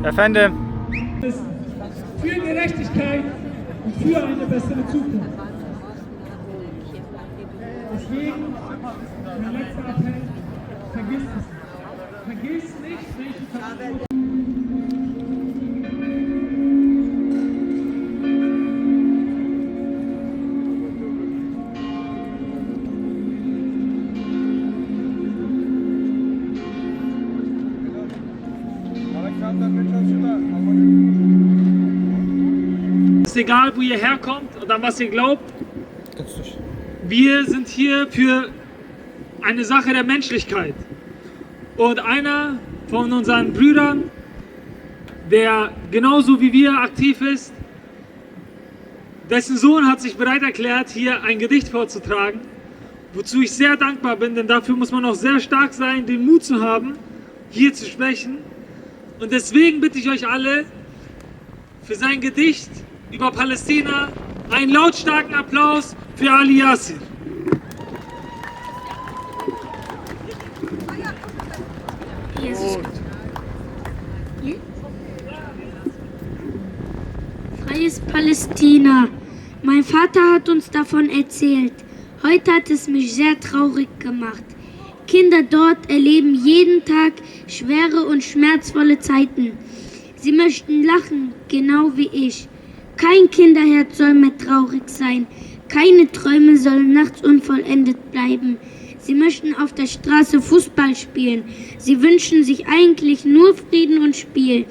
Efendim. Für Gerechtigkeit und für eine bessere Zukunft. Deswegen, mein letzter Appell, vergiss es nicht. Vergiss nicht, welche Verantwortung. Es ist egal, wo ihr herkommt und an was ihr glaubt. Wir sind hier für eine Sache der Menschlichkeit. Und einer von unseren Brüdern, der genauso wie wir aktiv ist, dessen Sohn hat sich bereit erklärt, hier ein Gedicht vorzutragen, wozu ich sehr dankbar bin, denn dafür muss man auch sehr stark sein, den Mut zu haben, hier zu sprechen. Und deswegen bitte ich euch alle, für sein Gedicht über Palästina einen lautstarken Applaus für Ali Yassir. Jesus. Freies Palästina. Mein Vater hat uns davon erzählt. Heute hat es mich sehr traurig gemacht. Kinder dort erleben jeden Tag schwere und schmerzvolle Zeiten. Sie möchten lachen, genau wie ich. Kein Kinderherz soll mehr traurig sein. Keine Träume sollen nachts unvollendet bleiben. Sie möchten auf der Straße Fußball spielen. Sie wünschen sich eigentlich nur Frieden und Spiel.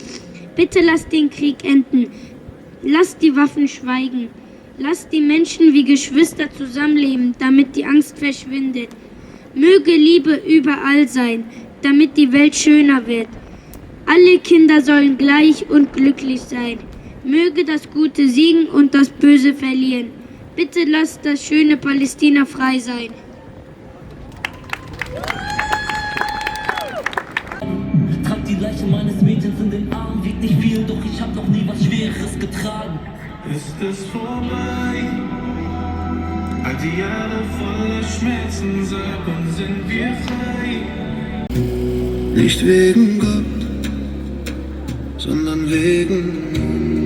Bitte lasst den Krieg enden. Lasst die Waffen schweigen. Lasst die Menschen wie Geschwister zusammenleben, damit die Angst verschwindet. Möge Liebe überall sein, damit die Welt schöner wird. Alle Kinder sollen gleich und glücklich sein. Möge das Gute siegen und das Böse verlieren. Bitte lasst das schöne Palästina frei sein. Trag die Leiche meines Mädchens in den Arm, wiegt nicht viel, doch ich hab noch nie was Schweres getragen. Ist es vorbei? All die Jahre voller Schmerzen, sag uns, sind wir frei? Nicht wegen Gott, sondern wegen uns.